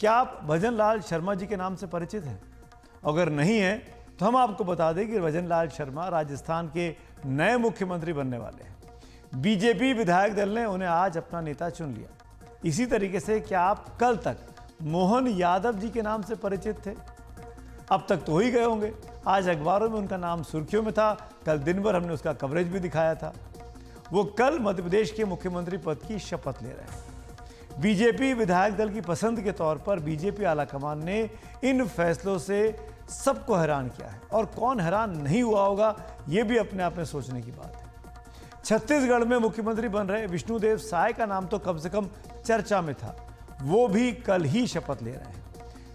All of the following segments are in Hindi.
क्या आप भजन लाल शर्मा जी के नाम से परिचित हैं? अगर नहीं है तो हम आपको बता दें कि भजन लाल शर्मा राजस्थान के नए मुख्यमंत्री बनने वाले हैं। बीजेपी विधायक दल ने उन्हें आज अपना नेता चुन लिया। इसी तरीके से क्या आप कल तक मोहन यादव जी के नाम से परिचित थे? अब तक तो हो ही गए होंगे। आज अखबारों में उनका नाम सुर्खियों में था। कल दिन भर हमने उसका कवरेज भी दिखाया था। वो कल मध्य प्रदेश के मुख्यमंत्री पद की शपथ ले रहे हैं। बीजेपी विधायक दल की पसंद के तौर पर बीजेपी आलाकमान ने इन फैसलों से सबको हैरान किया है, और कौन हैरान नहीं हुआ होगा ये भी अपने आप में सोचने की बात है। छत्तीसगढ़ में मुख्यमंत्री बन रहे विष्णुदेव साय का नाम तो कम से कम चर्चा में था, वो भी कल ही शपथ ले रहे हैं।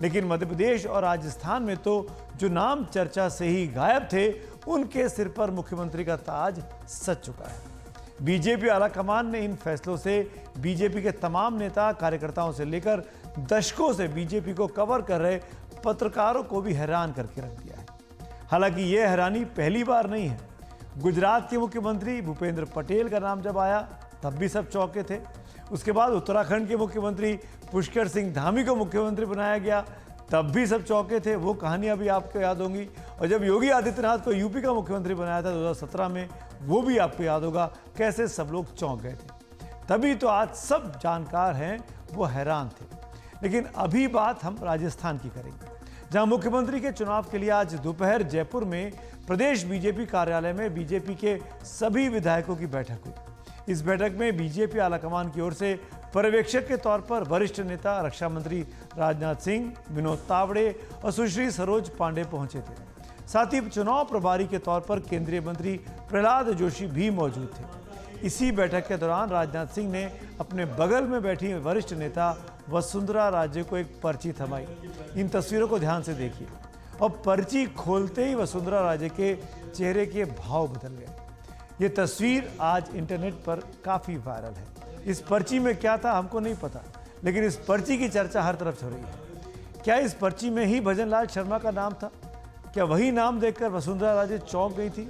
लेकिन मध्य प्रदेश और राजस्थान में तो जो नाम चर्चा से ही गायब थे, उनके सिर पर मुख्यमंत्री का ताज सज चुका है। बीजेपी आलाकमान ने इन फैसलों से बीजेपी के तमाम नेता कार्यकर्ताओं से लेकर दशकों से बीजेपी को कवर कर रहे पत्रकारों को भी हैरान करके रख दिया है। हालांकि यह हैरानी पहली बार नहीं है। गुजरात के मुख्यमंत्री भूपेंद्र पटेल का नाम जब आया तब भी सब चौंके थे। उसके बाद उत्तराखंड के मुख्यमंत्री पुष्कर सिंह धामी को मुख्यमंत्री बनाया गया, तब भी सब चौंके थे। वो कहानियां भी आपको याद होंगी। और जब योगी आदित्यनाथ को यूपी का मुख्यमंत्री बनाया था 2017 में, वो भी आपको याद होगा कैसे सब लोग चौंक गए थे। तभी तो आज सब जानकार हैं वो हैरान थे। लेकिन अभी बात हम राजस्थान की करेंगे, जहां मुख्यमंत्री के चुनाव के लिए आज दोपहर जयपुर में प्रदेश बीजेपी कार्यालय में बीजेपी के सभी विधायकों की बैठक हुई। इस बैठक में बीजेपी आलाकमान की ओर से पर्यवेक्षक के तौर पर वरिष्ठ नेता रक्षा मंत्री राजनाथ सिंह, विनोद तावड़े और सुश्री सरोज पांडे पहुंचे थे। साथ ही चुनाव प्रभारी के तौर पर केंद्रीय मंत्री प्रहलाद जोशी भी मौजूद थे। इसी बैठक के दौरान राजनाथ सिंह ने अपने बगल में बैठी वरिष्ठ नेता वसुंधरा राजे को एक पर्ची थमाई। इन तस्वीरों को ध्यान से देखिए, और पर्ची खोलते ही वसुंधरा राजे के चेहरे के भाव बदल गए। ये तस्वीर आज इंटरनेट पर काफ़ी वायरल है। इस पर्ची में क्या था हमको नहीं पता, लेकिन इस पर्ची की चर्चा हर तरफ हो रही है। क्या इस पर्ची में ही भजन लाल शर्मा का नाम था? क्या वही नाम देखकर वसुंधरा राजे चौंक गई थी?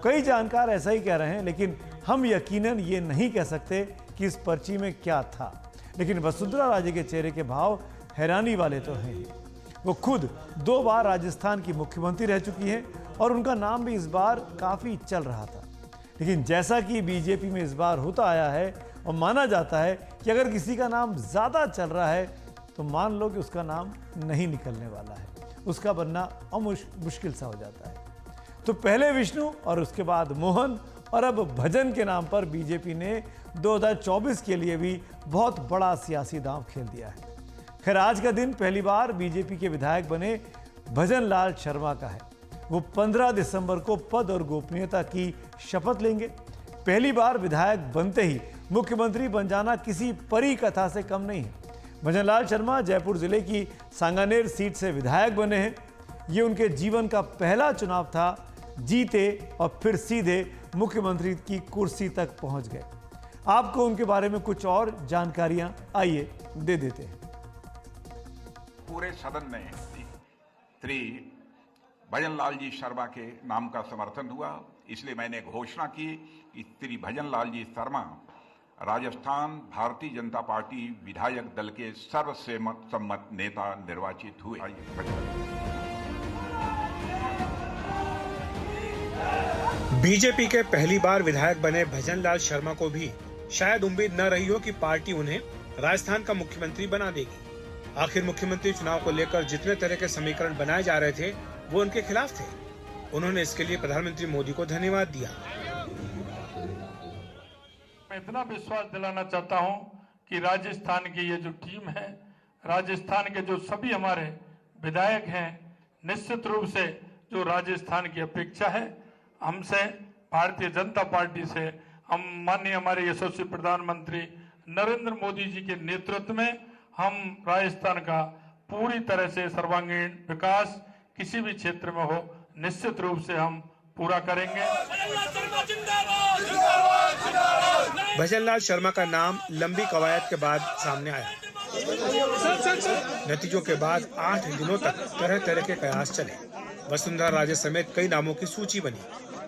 कई जानकार ऐसा ही कह रहे हैं, लेकिन हम यकीनन ये नहीं कह सकते कि इस पर्ची में क्या था। लेकिन वसुंधरा राजे के चेहरे के भाव हैरानी वाले तो हैं ही। वो खुद 2 बार राजस्थान की मुख्यमंत्री रह चुकी हैं और उनका नाम भी इस बार काफ़ी चल रहा था। लेकिन जैसा कि बीजेपी में इस बार होता आया है और माना जाता है कि अगर किसी का नाम ज़्यादा चल रहा है तो मान लो कि उसका नाम नहीं निकलने वाला है, उसका बनना मुश्किल सा हो जाता है। तो पहले विष्णु और उसके बाद मोहन और अब भजन के नाम पर बीजेपी ने 2024 के लिए भी बहुत बड़ा सियासी दांव खेल दिया है। खैर, आज का दिन पहली बार बीजेपी के विधायक बने भजन लाल शर्मा का है। वो 15 दिसंबर को पद और गोपनीयता की शपथ लेंगे। पहली बार विधायक बनते ही मुख्यमंत्री बन जाना किसी परी कथा से कम नहीं है। भजन लाल शर्मा जयपुर जिले की सांगानेर सीट से विधायक बने हैं। ये उनके जीवन का पहला चुनाव था। जीते और फिर सीधे मुख्यमंत्री की कुर्सी तक पहुंच गए। आपको उनके बारे में कुछ और जानकारियां आइए दे देते हैं। पूरे सदन में श्री भजन लाल जी शर्मा के नाम का समर्थन हुआ, इसलिए मैंने घोषणा की कि श्री भजन लाल जी शर्मा राजस्थान भारतीय जनता पार्टी विधायक दल के सर्वसम्मत नेता निर्वाचित हुए। बीजेपी के पहली बार विधायक बने भजन लाल शर्मा को भी शायद उम्मीद न रही हो कि पार्टी उन्हें राजस्थान का मुख्यमंत्री बना देगी। आखिर मुख्यमंत्री चुनाव को लेकर जितने तरह के समीकरण बनाए जा रहे थे वो उनके खिलाफ थे। उन्होंने इसके लिए प्रधानमंत्री मोदी को धन्यवाद दिया। मैं इतना विश्वास दिलाना चाहता हूं कि राजस्थान की ये जो टीम है, राजस्थान के जो सभी हमारे विधायक हैं, निश्चित रूप से जो राजस्थान की अपेक्षा है हमसे, भारतीय जनता पार्टी से, हम माननीय हमारे यशस्वी प्रधानमंत्री नरेंद्र मोदी जी के नेतृत्व में हम राजस्थान का पूरी तरह से सर्वांगीण विकास किसी भी क्षेत्र में हो, निश्चित रूप से हम पूरा करेंगे। भजन लाल शर्मा का नाम लंबी कवायद के बाद सामने आया। नतीजों के बाद 8 दिनों तक तरह तरह के कयास चले। वसुंधरा राजे समेत कई नामों की सूची बनी,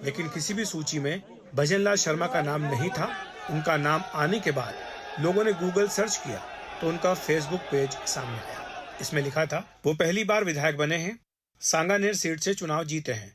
लेकिन किसी भी सूची में भजन लाल शर्मा का नाम नहीं था। उनका नाम आने के बाद लोगों ने गूगल सर्च किया तो उनका फेसबुक पेज सामने आया। इसमें लिखा था वो पहली बार विधायक बने हैं, सांगानेर सीट से चुनाव जीते हैं।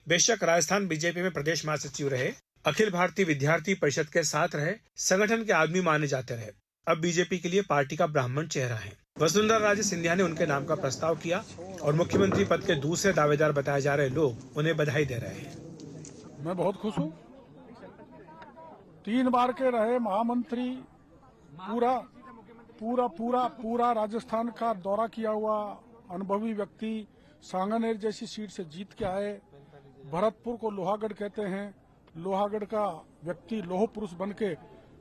बेशक राजस्थान बीजेपी में प्रदेश महासचिव रहे, अखिल भारतीय विद्यार्थी परिषद के साथ रहे, संगठन के आदमी माने जाते रहे। अब बीजेपी के लिए पार्टी का ब्राह्मण चेहरा है। वसुंधरा राजे सिंधिया ने उनके नाम का प्रस्ताव किया और मुख्यमंत्री पद के दूसरे दावेदार बताए जा रहे लोग उन्हें बधाई दे रहे हैं। मैं बहुत खुश हूँ। 3 बार के रहे महामंत्री, पूरा राजस्थान का दौरा किया हुआ अनुभवी व्यक्ति, सांगानेर जैसी सीट से जीत के आए। भरतपुर को लोहागढ़ कहते हैं, लोहागढ़ का व्यक्ति लोह पुरुष बन के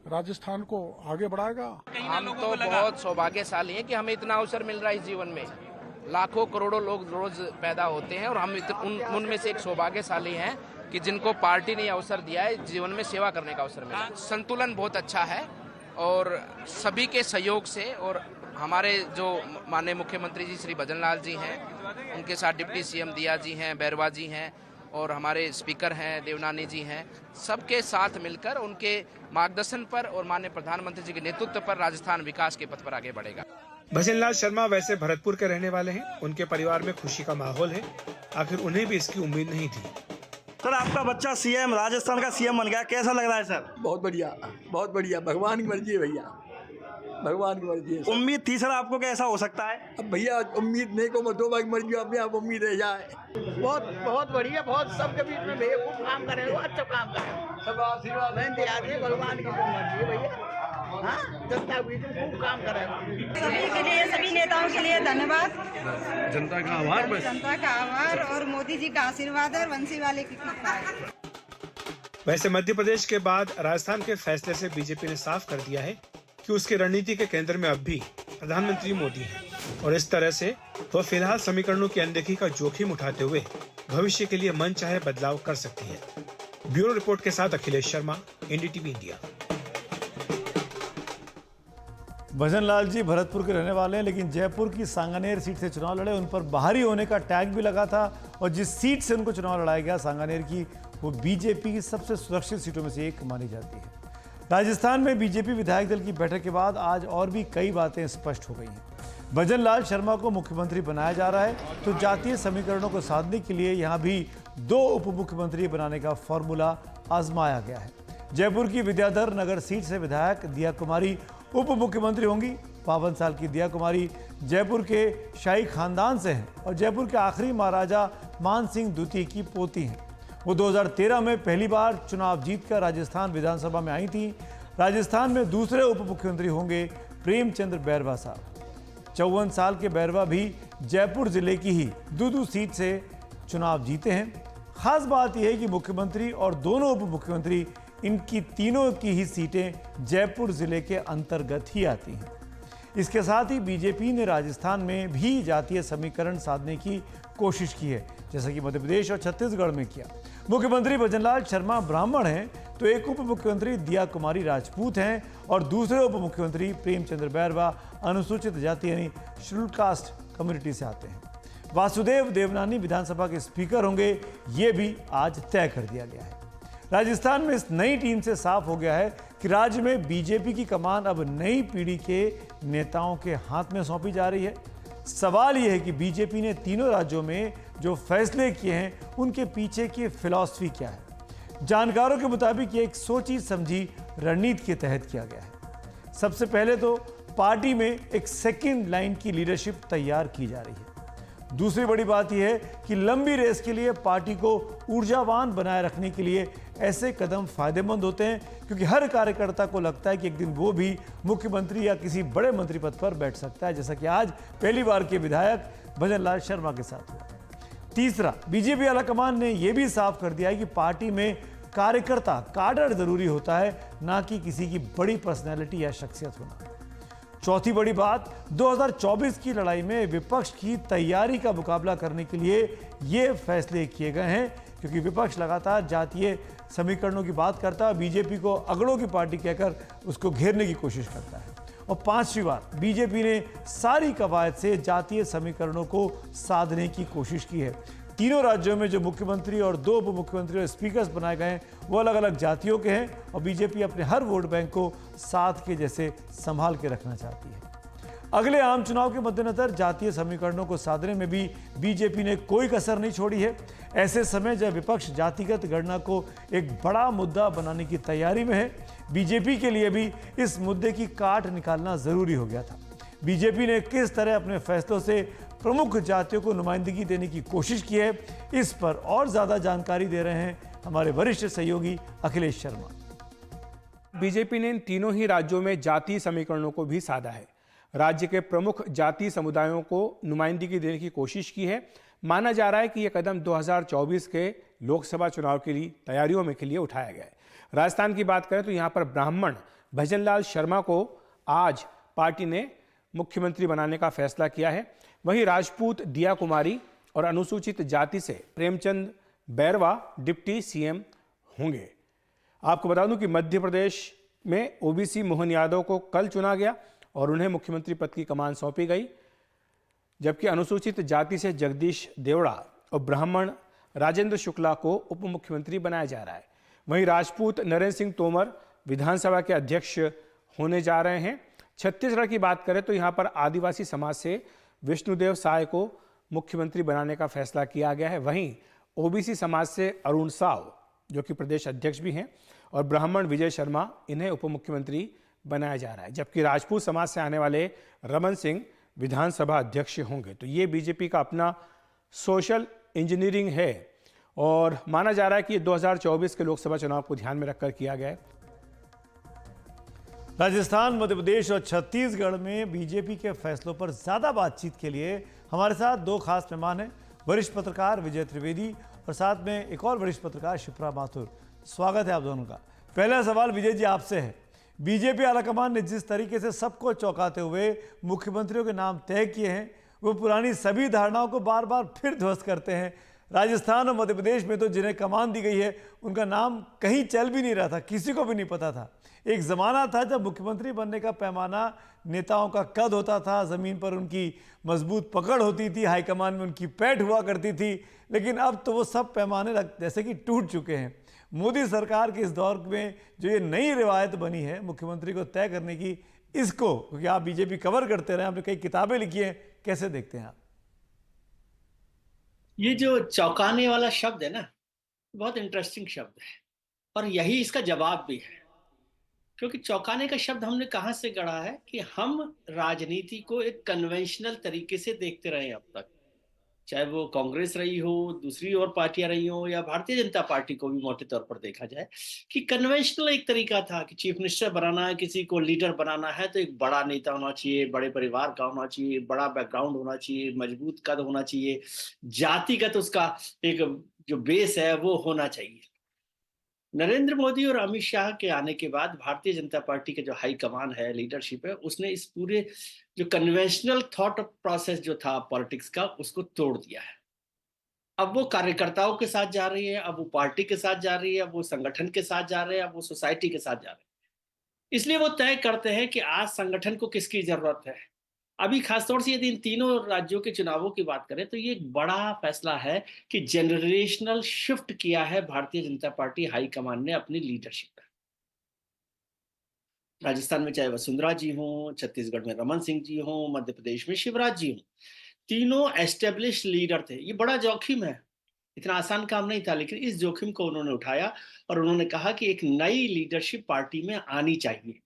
राजस्थान को आगे बढ़ाएगा। हम तो बहुत सौभाग्यशाली हैं कि हमें इतना अवसर मिल रहा है इस जीवन में। लाखों करोड़ों लोग रोज पैदा होते हैं और हम उनमें से एक सौभाग्यशाली हैं कि जिनको पार्टी ने अवसर दिया है जीवन में सेवा करने का अवसर मिला। संतुलन बहुत अच्छा है और सभी के सहयोग से, और हमारे जो माननीय मुख्यमंत्री जी श्री भजन लाल जी हैं, उनके साथ डिप्टी सीएम दिया जी हैं, बैरवा जी हैं और हमारे स्पीकर हैं देवनानी जी हैं, सबके साथ मिलकर उनके मार्गदर्शन पर और माननीय प्रधानमंत्री जी के नेतृत्व पर राजस्थान विकास के पथ पर आगे बढ़ेगा। भजन लाल शर्मा वैसे भरतपुर के रहने वाले हैं, उनके परिवार में खुशी का माहौल है। आखिर उन्हें भी इसकी उम्मीद नहीं थी। सर, आपका बच्चा सीएम, राजस्थान का सीएम बन गया, कैसा लग रहा है सर? बहुत बढ़िया, भगवान की मर्जी है भैया, भगवान की मर्जी है। उम्मीद थी सर आपको कि ऐसा हो सकता है? अब भैया उम्मीद नहीं को दो बार मर्जी अपने आप उम्मीद रह जाए। बहुत बढ़िया, बहुत सबके बीच में भैया खूब काम करे, अच्छा काम करे, सब आशीर्वाद है, भगवान की मर्जी है भैया। हाँ, जनता के बीच में खूब काम करे। सभी के लिए, सभी नेताओं के लिए धन्यवाद। जनता का आभार, बस जनता का आभार और मोदी जी का आशीर्वाद और वंशी वाले की कृपा है। वैसे मध्य प्रदेश के बाद राजस्थान के फैसले से बीजेपी ने साफ कर दिया है कि उसकी रणनीति के केंद्र में अब भी प्रधानमंत्री मोदी हैं और इस तरह से वह फिलहाल समीकरणों की अनदेखी का जोखिम उठाते हुए भविष्य के लिए मन चाहे बदलाव कर सकती है। ब्यूरो रिपोर्ट के साथ अखिलेश शर्मा, एनडीटीवी इंडिया। भजन लाल जी भरतपुर के रहने वाले हैं, लेकिन जयपुर की सांगानेर सीट से चुनाव लड़े। उन पर बाहरी होने का टैग भी लगा था और जिस सीट से उनको चुनाव लड़ाया गया सांगानेर की, वो बीजेपी की सबसे सुरक्षित सीटों में से एक मानी जाती है। राजस्थान में बीजेपी विधायक दल की बैठक के बाद आज और भी कई बातें स्पष्ट हो गई हैं। भजन लाल शर्मा को मुख्यमंत्री बनाया जा रहा है, तो जातीय समीकरणों को साधने के लिए यहां भी 2 उप मुख्यमंत्री बनाने का फॉर्मूला आजमाया गया है। जयपुर की विद्याधर नगर सीट से विधायक दिया कुमारी उप मुख्यमंत्री होंगी। 52 साल की दिया कुमारी जयपुर के शाही खानदान से हैं और जयपुर के आखिरी महाराजा मान सिंह द्वितीय की पोती हैं। वो 2013 में पहली बार चुनाव जीतकर राजस्थान विधानसभा में आई थी। राजस्थान में दूसरे उप मुख्यमंत्री होंगे प्रेमचंद्र बैरवा साहब। 54 साल के बैरवा भी जयपुर जिले की ही दूदू सीट से चुनाव जीते हैं। खास बात यह है कि मुख्यमंत्री और दोनों उप मुख्यमंत्री, इनकी तीनों की ही सीटें जयपुर जिले के अंतर्गत ही आती हैं। इसके साथ ही बीजेपी ने राजस्थान में भी जातीय समीकरण साधने की कोशिश की है, जैसा कि मध्य प्रदेश और छत्तीसगढ़ में किया। मुख्यमंत्री भजन लाल शर्मा ब्राह्मण हैं, तो एक उप मुख्यमंत्री दिया कुमारी राजपूत हैं और दूसरे उप मुख्यमंत्री प्रेमचंद्र बैरवा अनुसूचित जाति यानी शेड्यूल कास्ट कम्युनिटी से आते हैं। वासुदेव देवनानी विधानसभा के स्पीकर होंगे, ये भी आज तय कर दिया गया है। राजस्थान में इस नई टीम से साफ हो गया है कि राज्य में बीजेपी की कमान अब नई पीढ़ी के नेताओं के हाथ में सौंपी जा रही है। सवाल यह है कि बीजेपी ने तीनों राज्यों में जो फैसले किए हैं उनके पीछे की फिलॉसफी क्या है। जानकारों के मुताबिक ये एक सोची समझी रणनीति के तहत किया गया है। सबसे पहले तो पार्टी में एक सेकंड लाइन की लीडरशिप तैयार की जा रही है। दूसरी बड़ी बात यह है कि लंबी रेस के लिए पार्टी को ऊर्जावान बनाए रखने के लिए ऐसे कदम फायदेमंद होते हैं, क्योंकि हर कार्यकर्ता को लगता है कि एक दिन वो भी मुख्यमंत्री या किसी बड़े मंत्री पद पर बैठ सकता है, जैसा कि आज पहली बार के विधायक भजन लाल शर्मा के साथ हुआ। तीसरा, बीजेपी आलाकमान ने यह भी साफ कर दिया है कि पार्टी में कार्यकर्ता काडर जरूरी होता है, ना कि किसी की बड़ी पर्सनैलिटी या शख्सियत होना। चौथी बड़ी बात, 2024 की लड़ाई में विपक्ष की तैयारी का मुकाबला करने के लिए ये फैसले किए गए हैं, क्योंकि विपक्ष लगातार जातीय समीकरणों की बात करता है, बीजेपी को अगड़ों की पार्टी कहकर उसको घेरने की कोशिश करता है। और पांचवी बात, बीजेपी ने सारी कवायद से जातीय समीकरणों को साधने की कोशिश की है। तीनों राज्यों में जो मुख्यमंत्री और 2 उप मुख्यमंत्री और स्पीकर्स बनाए गए हैं वो अलग अलग जातियों के हैं और बीजेपी अपने हर वोट बैंक को साथ के जैसे संभाल के रखना चाहती है। अगले आम चुनाव के मद्देनजर जातीय समीकरणों को साधने में भी बीजेपी ने कोई कसर नहीं छोड़ी है। ऐसे समय जब विपक्ष जातिगत गणना को एक बड़ा मुद्दा बनाने की तैयारी में है, बीजेपी के लिए भी इस मुद्दे की काट निकालना जरूरी हो गया था। बीजेपी ने किस तरह अपने फैसलों से प्रमुख जातियों को नुमाइंदगी देने की कोशिश की है, इस पर और ज्यादा जानकारी दे रहे हैं हमारे वरिष्ठ सहयोगी अखिलेश शर्मा। बीजेपी ने इन तीनों ही राज्यों में जातीय समीकरणों को भी साधा है। राज्य के प्रमुख जातीय समुदायों को नुमाइंदगी देने की कोशिश की है। माना जा रहा है कि यह कदम 2024 के लोकसभा चुनाव के लिए तैयारियों में के लिए उठाया गया है। राजस्थान की बात करें तो यहां पर ब्राह्मण भजनलाल शर्मा को आज पार्टी ने मुख्यमंत्री बनाने का फैसला किया है। वहीं राजपूत दिया कुमारी और अनुसूचित जाति से प्रेमचंद बैरवा डिप्टी सीएम होंगे। आपको बता दूं कि मध्य प्रदेश में ओबीसी मोहन यादव को कल चुना गया और उन्हें मुख्यमंत्री पद की कमान सौंपी गई, जबकि अनुसूचित जाति से जगदीश देवड़ा और ब्राह्मण राजेंद्र शुक्ला को उप मुख्यमंत्री बनाया जा रहा है। वहीं राजपूत नरेंद्र सिंह तोमर विधानसभा के अध्यक्ष होने जा रहे हैं। छत्तीसगढ़ की बात करें तो यहां पर आदिवासी समाज से विष्णुदेव साय को मुख्यमंत्री बनाने का फैसला किया गया है। वहीं ओबीसी समाज से अरुण साव जो कि प्रदेश अध्यक्ष भी हैं और ब्राह्मण विजय शर्मा, इन्हें उप मुख्यमंत्री बनाया जा रहा है, जबकि राजपूत समाज से आने वाले रमन सिंह विधानसभा अध्यक्ष होंगे। तो ये बीजेपी का अपना सोशल इंजीनियरिंग है और माना जा रहा है कि 2024 के लोकसभा चुनाव को ध्यान में रखकर किया गया है। राजस्थान, मध्य प्रदेश और छत्तीसगढ़ में बीजेपी के फैसलों पर ज्यादा बातचीत के लिए हमारे साथ दो खास मेहमान हैं, वरिष्ठ पत्रकार विजय त्रिवेदी और साथ में एक और वरिष्ठ पत्रकार शिप्रा माथुर। स्वागत है आप दोनों का। पहला सवाल विजय जी आपसे है। बीजेपी आलाकमान ने जिस तरीके से सबको चौंकाते हुए मुख्यमंत्रियों के नाम तय किए हैं, वो पुरानी सभी धारणाओं को बार बार फिर ध्वस्त करते हैं। राजस्थान और मध्य प्रदेश में तो जिन्हें कमान दी गई है उनका नाम कहीं चल भी नहीं रहा था, किसी को भी नहीं पता था। एक ज़माना था जब मुख्यमंत्री बनने का पैमाना नेताओं का कद होता था, ज़मीन पर उनकी मजबूत पकड़ होती थी, हाईकमान में उनकी पैठ हुआ करती थी, लेकिन अब तो वो सब पैमाने जैसे कि टूट चुके हैं। मोदी सरकार के इस दौर में जो ये नई रिवायत बनी है मुख्यमंत्री को तय करने की, इसको क्योंकि आप बीजेपी कवर करते रहे, आपने कई किताबें लिखी हैं, कैसे देखते हैं आप? ये जो चौंकाने वाला शब्द है ना, बहुत इंटरेस्टिंग शब्द है और यही इसका जवाब भी है। क्योंकि चौंकाने का शब्द हमने कहां से गढ़ा है कि हम राजनीति को एक कन्वेंशनल तरीके से देखते रहे अब तक, चाहे वो कांग्रेस रही हो, दूसरी और पार्टियां रही हो, या भारतीय जनता पार्टी को भी मोटे तौर पर देखा जाए कि कन्वेंशनल एक तरीका था कि चीफ मिनिस्टर बनाना है, किसी को लीडर बनाना है तो एक बड़ा नेता होना चाहिए, बड़े परिवार का होना चाहिए, बड़ा बैकग्राउंड होना चाहिए, मजबूत कद होना चाहिए, जातिगत उसका एक जो बेस है वो होना चाहिए। नरेंद्र मोदी और अमित शाह के आने के बाद भारतीय जनता पार्टी के जो हाई कमान है, लीडरशिप है, उसने इस पूरे जो कन्वेंशनल थॉट प्रोसेस जो था पॉलिटिक्स का, उसको तोड़ दिया है। अब वो कार्यकर्ताओं के साथ जा रही है, अब वो पार्टी के साथ जा रही है, अब वो संगठन के साथ जा रहे हैं, अब वो सोसाइटी के साथ जा रहे हैं। इसलिए वो तय करते हैं कि आज संगठन को किसकी जरूरत है। अभी खासतौर से यदि इन तीनों राज्यों के चुनावों की बात करें तो ये एक बड़ा फैसला है कि जनरेशनल शिफ्ट किया है Bharatiya Janata party high command ने अपनी लीडरशिप पर। राजस्थान में चाहे वसुंधरा जी हों, छत्तीसगढ़ में रमन सिंह जी हों, मध्य प्रदेश में शिवराज जी हों, तीनों एस्टेब्लिश्ड लीडर थे। ये बड़ा जोखिम है, इतना आसान काम नहीं था, लेकिन इस जोखिम को उन्होंने उठाया और उन्होंने कहा कि एक नई लीडरशिप पार्टी में आनी चाहिए।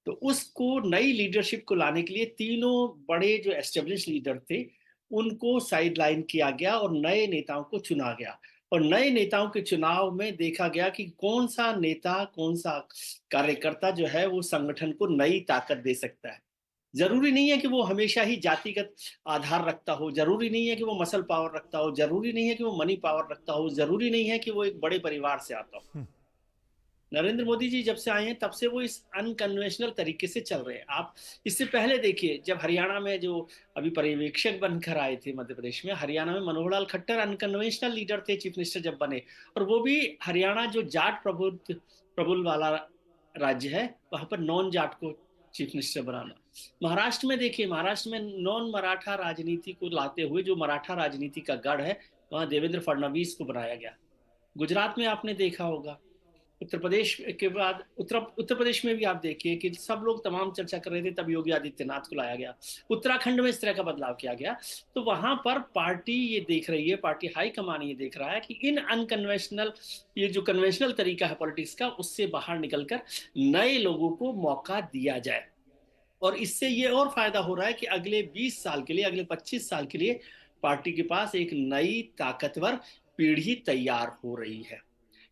तो उसको नई लीडरशिप को लाने के लिए तीनों बड़े जो एस्टेब्लिश लीडर थे उनको साइडलाइन किया गया और नए नेताओं को चुना गया। और नए नेताओं के चुनाव में देखा गया कि कौन सा नेता, कौन सा कार्यकर्ता जो है वो संगठन को नई ताकत दे सकता है। जरूरी नहीं है कि वो हमेशा ही जातिगत आधार रखता हो, जरूरी नहीं है कि वो मसल पावर रखता हो, जरूरी नहीं है कि वो मनी पावर रखता हो, जरूरी नहीं है कि वो एक बड़े परिवार से आता हो। नरेंद्र मोदी जी जब से आए हैं तब से वो इस अनकन्वेंशनल तरीके से चल रहे हैं। आप इससे पहले देखिए, जब हरियाणा में जो अभी पर्यवेक्षक बनकर आए थे मध्य प्रदेश में, हरियाणा में मनोहर लाल खट्टर अनकन्वेंशनल लीडर थे, चीफ मिनिस्टर जब बने, और वो भी हरियाणा जो जाट प्रबुल वाला राज्य है, वहां पर नॉन जाट को चीफ मिनिस्टर बनाना। महाराष्ट्र में देखिए, महाराष्ट्र में नॉन मराठा राजनीति को लाते हुए जो मराठा राजनीति का गढ़ है, वहां देवेंद्र फडणवीस को बनाया गया। गुजरात में आपने देखा होगा, उत्तर प्रदेश के बाद उत्तर प्रदेश में भी आप देखिए कि सब लोग तमाम चर्चा कर रहे थे, तब योगी आदित्यनाथ को लाया गया। उत्तराखंड में इस तरह का बदलाव किया गया। तो वहां पर पार्टी ये देख रही है, पार्टी हाईकमान ये देख रहा है कि इन अनकन्वेंशनल, ये जो कन्वेंशनल तरीका है पॉलिटिक्स का, उससे बाहर निकलकर नए लोगों को मौका दिया जाए। और इससे ये और फायदा हो रहा है कि अगले 20 साल के लिए, अगले 25 साल के लिए पार्टी के पास एक नई ताकतवर पीढ़ी तैयार हो रही है।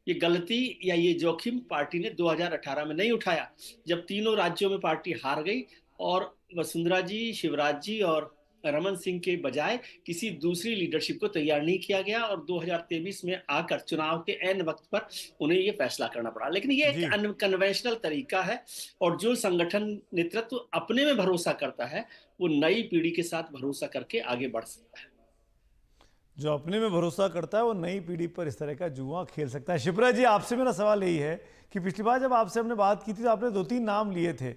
ये गलती या ये जोखिम पार्टी ने 2018 में नहीं उठाया, जब तीनों राज्यों में पार्टी हार गई और वसुंधरा जी, शिवराज जी और रमन सिंह के बजाय किसी दूसरी लीडरशिप को तैयार नहीं किया गया, और 2023 में आकर चुनाव के ऐन वक्त पर उन्हें ये फैसला करना पड़ा। लेकिन ये एक अनकन्वेंशनल तरीका है, और जो संगठन नेतृत्व अपने में भरोसा करता है वो नई पीढ़ी के साथ भरोसा करके आगे बढ़ सकता है। जो अपने में भरोसा करता है वो नई पीढ़ी पर इस तरह का जुआ खेल सकता है। शिप्रा जी, आपसे मेरा सवाल यही है कि पिछली बार जब आपसे हमने बात की थी तो आपने 2-3 नाम लिए थे,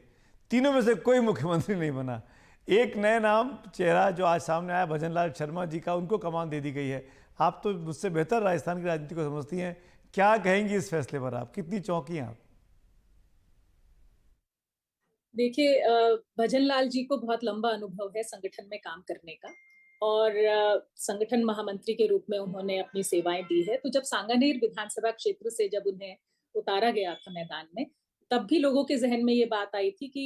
तीनों में से कोई मुख्यमंत्री नहीं बना। एक नए नाम चेहरा जो आज सामने आया भजन लाल शर्मा जी का, उनको कमान दे दी गई है। आप तो मुझसे बेहतर राजस्थान की राजनीति को समझती हैं, क्या कहेंगी इस फैसले पर? आप कितनी चौंकी हैं आप? देखिए, भजन लाल जी को बहुत लंबा अनुभव है संगठन में काम करने का, और संगठन महामंत्री के रूप में उन्होंने अपनी सेवाएं दी है। तो जब सांगानेर विधानसभा क्षेत्र से जब उन्हें उतारा गया था मैदान में, तब भी लोगों के जहन में ये बात आई थी कि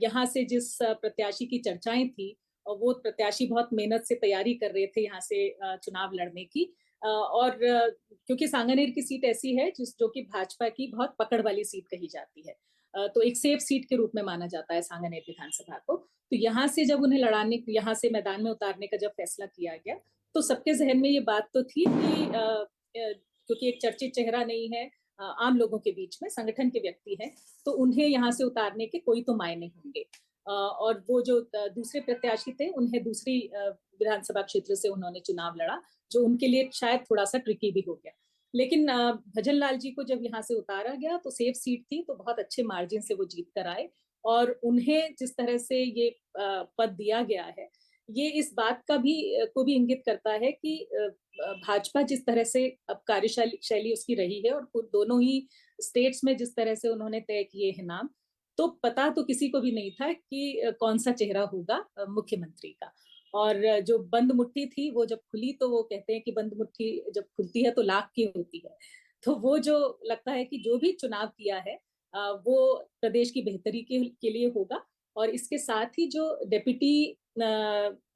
यहाँ से जिस प्रत्याशी की चर्चाएं थी, वो प्रत्याशी बहुत मेहनत से तैयारी कर रहे थे यहाँ से चुनाव लड़ने की, और क्योंकि सांगानेर की सीट ऐसी है जो कि भाजपा की बहुत पकड़ वाली सीट कही जाती है, तो एक सेफ सीट के रूप में माना जाता है सांगानेर विधानसभा को। तो यहाँ से जब उन्हें लड़ाने, यहाँ से मैदान में उतारने का जब फैसला किया गया, तो सबके जहन में ये बात तो थी कि क्योंकि एक चर्चित चेहरा नहीं है, आम लोगों के बीच में संगठन के व्यक्ति हैं, तो उन्हें यहाँ से उतारने के कोई तो मायने होंगे। और वो जो दूसरे प्रत्याशी थे, उन्हें दूसरी विधानसभा क्षेत्र से उन्होंने चुनाव लड़ा, जो उनके लिए शायद थोड़ा सा ट्रिकी भी हो गया। लेकिन भजन लाल जी को जब यहाँ से उतारा गया तो सेफ सीट थी, तो बहुत अच्छे मार्जिन से वो जीत कर आए, और उन्हें जिस तरह से ये पद दिया गया है, ये इस बात का को भी इंगित करता है कि भाजपा जिस तरह से अब कार्यशैली उसकी रही है, और दोनों ही स्टेट्स में जिस तरह से उन्होंने तय किए हैं नाम, तो पता तो किसी को भी नहीं था कि कौन सा चेहरा होगा मुख्यमंत्री का। और जो बंद मुट्ठी थी वो जब खुली, तो वो कहते हैं कि बंद मुट्ठी जब खुलती है तो लाख की होती है। तो वो जो लगता है कि जो भी चुनाव किया है वो प्रदेश की बेहतरी के लिए होगा, और इसके साथ ही जो डिप्टी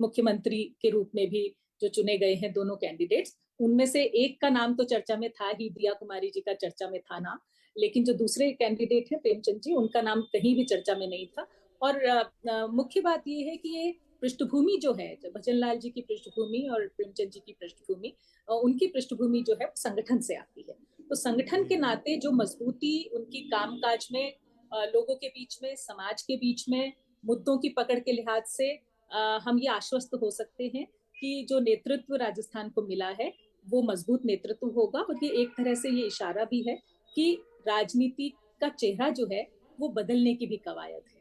मुख्यमंत्री के रूप में भी जो चुने गए हैं दोनों कैंडिडेट्स, उनमें से एक का नाम तो चर्चा में था ही, दिया कुमारी जी का चर्चा में था नाम, लेकिन जो दूसरे कैंडिडेट हैं प्रेमचंद जी, उनका नाम कहीं भी चर्चा में नहीं था। और मुख्य बात ये है कि ये पृष्ठभूमि जो है, भजन लाल जी की पृष्ठभूमि और प्रेमचंद जी की पृष्ठभूमि, उनकी पृष्ठभूमि जो है संगठन से आती है। तो संगठन के नाते जो मजबूती उनकी कामकाज में, लोगों के बीच में, समाज के बीच में, मुद्दों की पकड़ के लिहाज से हम ये आश्वस्त हो सकते हैं कि जो नेतृत्व राजस्थान को मिला है वो मजबूत नेतृत्व होगा। और ये एक तरह से ये इशारा भी है कि राजनीति का चेहरा जो है वो बदलने की भी कवायद है।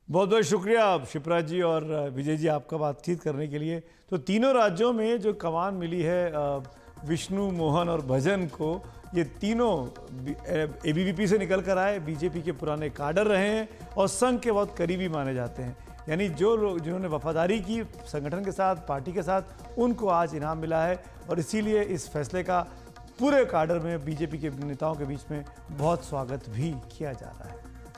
बहुत बहुत शुक्रिया शिप्रा जी और विजय जी आपका बातचीत करने के लिए। तो तीनों राज्यों में जो कमान मिली है विष्णु, मोहन और भजन को, ये तीनों एबीवीपी से निकल कर आए, बीजेपी के पुराने काडर रहे हैं और संघ के बहुत करीबी माने जाते हैं। यानी जो लोग जिन्होंने वफादारी की संगठन के साथ, पार्टी के साथ, उनको आज इनाम मिला है, और इसीलिए इस फैसले का पूरे काडर में, बीजेपी के नेताओं के बीच में बहुत स्वागत भी किया जा रहा है।